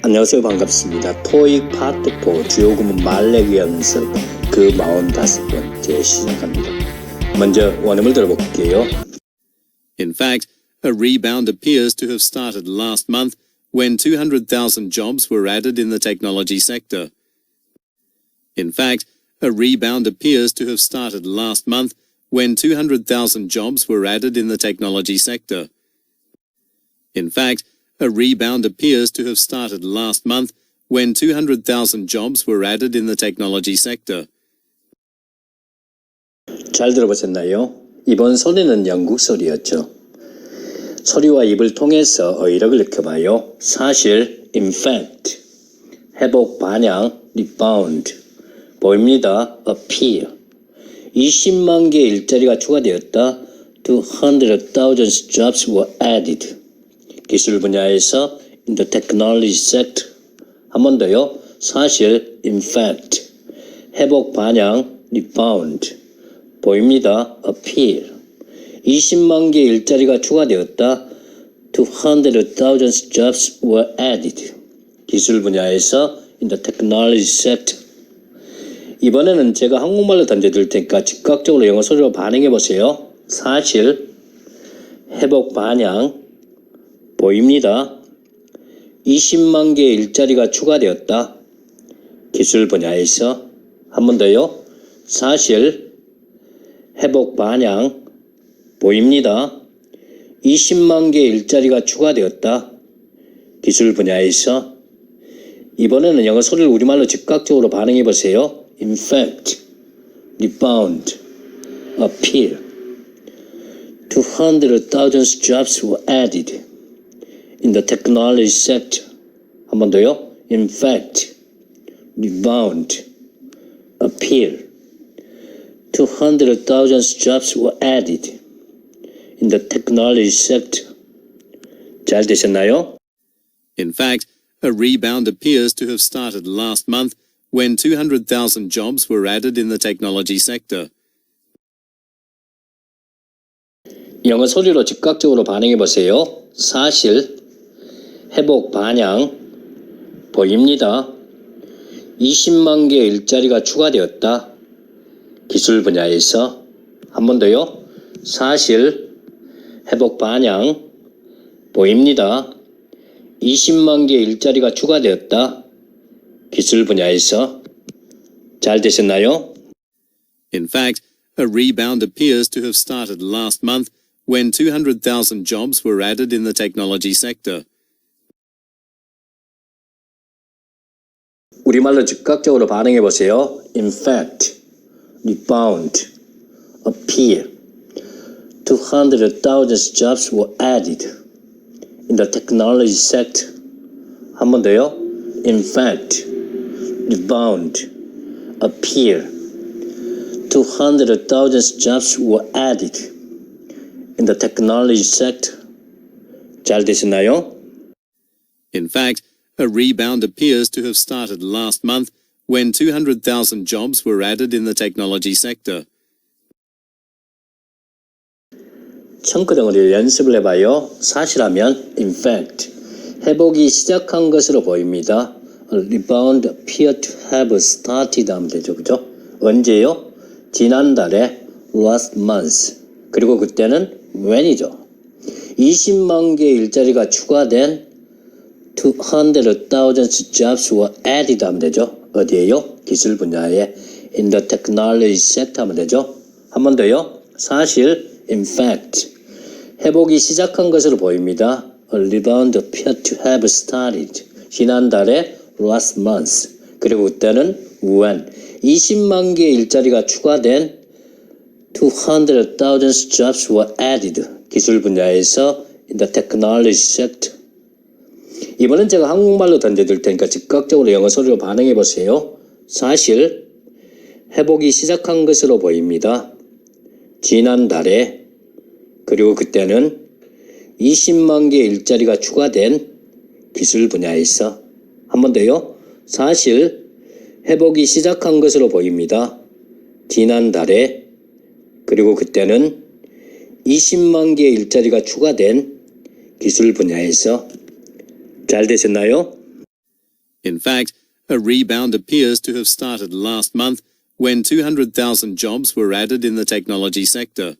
안녕하세요. 반갑습니다. 토익 파트 4 주요 구문 말레기 연습 그 45번째 시작합니다. 먼저 원음을 들어볼게요. In fact, a rebound appears to have started last month when 200,000 jobs were added in the technology sector. In fact, a rebound appears to have started last month when 200,000 jobs were added in the technology sector. In fact, a rebound appears to have started last month when 200,000 jobs were added in the technology sector. 잘 들어보셨나요? 이번 소리는 영국 소리였죠. 소리와 입을 통해서 어휘력을 익혀봐요. 사실, in fact, 회복, 반향, rebound, 보입니다, appear, 20만 개의 일자리가 추가되었다, 200,000 jobs were added, 기술 분야에서 in the technology sector, 한 번 더요, 사실, in fact, 회복, 반향, rebound, 보입니다, appear, 20만 개의 일자리가 추가되었다, 200,000 jobs were added, 기술 분야에서 in the technology sector. 이번에는 제가 한국말로 던져드릴 테니까 즉각적으로 영어 소리로 반응해 보세요. 사실, 회복, 반향, 보입니다. 20만 개의 일자리가 추가되었다. 기술 분야에서. 한 번 더요. 사실, 회복, 반향, 보입니다. 20만 개의 일자리가 추가되었다. 기술 분야에서. 이번에는 영어 소리를 우리말로 즉각적으로 반응해 보세요. In fact, rebound, appear, 200,000 jobs were added in the technology sector. 한 번 더요. In fact, rebound, appear, 200,000 jobs were added in the technology sector. 잘 되셨나요? In fact, a rebound appears to have started last month when 200,000 jobs were added in the technology sector. 영어 소리로 즉각적으로 반응해 보세요. 사실, 회복, 반향, 보입니다. 20만 개의 일자리가 추가되었다. 기술 분야에서. 한 번 더요. 사실, 회복, 반향, 보입니다. 20만 개의 일자리가 추가되었다. 기술 분야에서. 잘 되셨나요? In fact, a rebound appears to have started last month when 200,000 jobs were added in the technology sector. 우리말로 즉각적으로 반응해 보세요. In fact, rebound, appear, 200,000 jobs were added in the technology sector. 한 번 더요. In fact, rebound, appear, 200,000 jobs were added in the technology sector. 잘 되셨나요? In fact, a rebound appears to have started last month when 200,000 jobs were added in the technology sector. 청크덩어리 연습을 해봐요. 사실하면 in fact, 회복이 시작한 것으로 보입니다. A rebound appeared to have started 하면 되죠. 그죠? 언제요? 지난달에 last month. 그리고 그때는 when이죠. 20만 개의 일자리가 추가된 200,000 jobs were added 하면 되죠. 어디에요? 기술 분야에 in the technology sector 하면 되죠. 한 번 더요. 사실 in fact, 회복이 시작한 것으로 보입니다. A rebound appeared to have started. 지난달에 last month. 그리고 그때는 when. 20만 개의 일자리가 추가된 200,000 jobs were added. 기술 분야에서 in the technology sector. 이번엔 제가 한국말로 던져드릴 테니까 즉각적으로 영어 소리로 반응해 보세요. 사실, 회복이 시작한 것으로 보입니다. 지난달에, 그리고 그때는 20만 개의 일자리가 추가된 기술 분야에서. 한 번 더요. 사실, 회복이 시작한 것으로 보입니다. 지난달에, 그리고 그때는 20만 개의 일자리가 추가된 기술 분야에서. 잘 되셨나요? In fact, a rebound appears to have started last month when 200,000 jobs were added in the technology sector.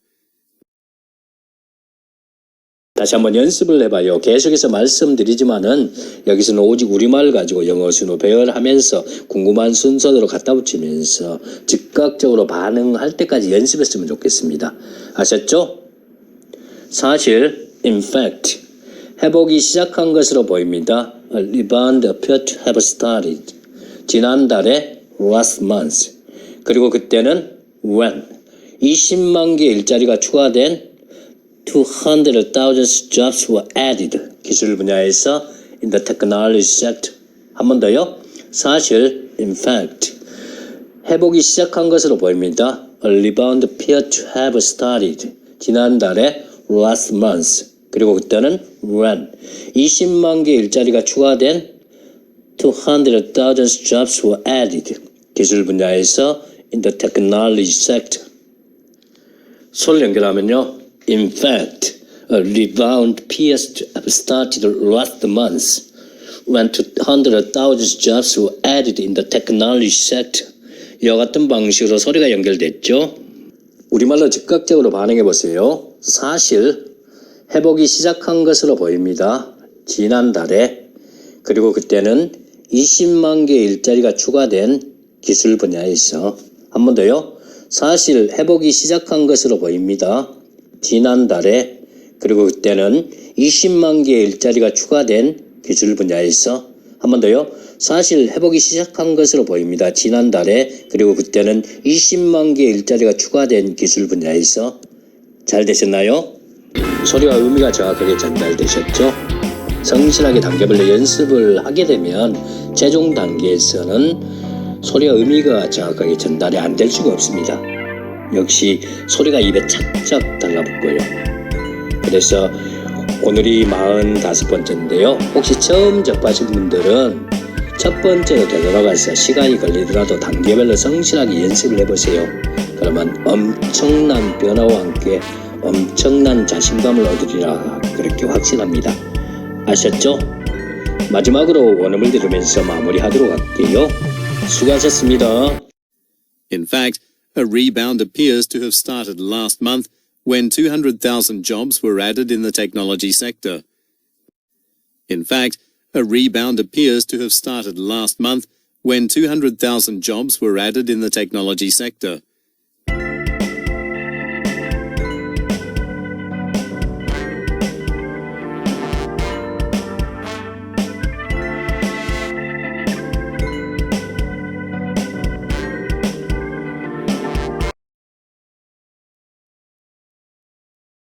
다시 한번 연습을 해봐요. 계속해서 말씀드리지만은 여기서는 오직 우리말 가지고 영어 순호 배열하면서 궁금한 순서대로 갖다 붙이면서 즉각적으로 반응할 때까지 연습했으면 좋겠습니다. 아셨죠? 사실, in fact, 회복이 시작한 것으로 보입니다. A rebound appeared to have started. 지난달에 last month. 그리고 그때는 when 20만 개 일자리가 추가된 200,000 jobs were added. 기술 분야에서 in the technology sector. 한 번 더요. 사실, in fact, 회복이 시작한 것으로 보입니다. A rebound appeared to have started. 지난달에 last month. 그리고 그때는 when 20만 개 일자리가 추가된 200,000 jobs were added. 기술 분야에서 in the technology sector. 소리를 연결하면요. In fact, a rebound appears to have started last month when 200,000 jobs were added in the technology sector. 이와 같은 방식으로 소리가 연결됐죠. 우리말로 즉각적으로 반응해 보세요. 사실 회복이 시작한 것으로 보입니다. 지난달에. 그리고 그때는 20만 개 일자리가 추가된 기술 분야에서. 한 번 더요. 사실 회복이 시작한 것으로 보입니다. 지난달에. 그리고 그때는 20만 개 일자리가 추가된 기술 분야에서. 한 번 더요. 사실 회복이 시작한 것으로 보입니다. 지난달에. 그리고 그때는 20만 개 일자리가 추가된 기술 분야에서. 잘 되셨나요? 소리와 의미가 정확하게 전달되셨죠? 성실하게 단계별로 연습을 하게 되면 최종 단계에서는 소리와 의미가 정확하게 전달이 안 될 수가 없습니다. 역시 소리가 입에 착착 달라붙고요. 그래서 오늘이 45번째인데요. 혹시 처음 접하신 분들은 첫 번째로 되돌아가서 시간이 걸리더라도 단계별로 성실하게 연습을 해보세요. 그러면 엄청난 변화와 함께 엄청난 자신감을 얻으리라 그렇게 확신합니다. 아셨죠? 마지막으로 원음을 들으면서 마무리하도록 할게요. 수고하셨습니다. In fact, a rebound appears to have started last month when 200,000 jobs were added in the technology sector. In fact, a rebound appears to have started last month when 200,000 jobs were added in the technology sector.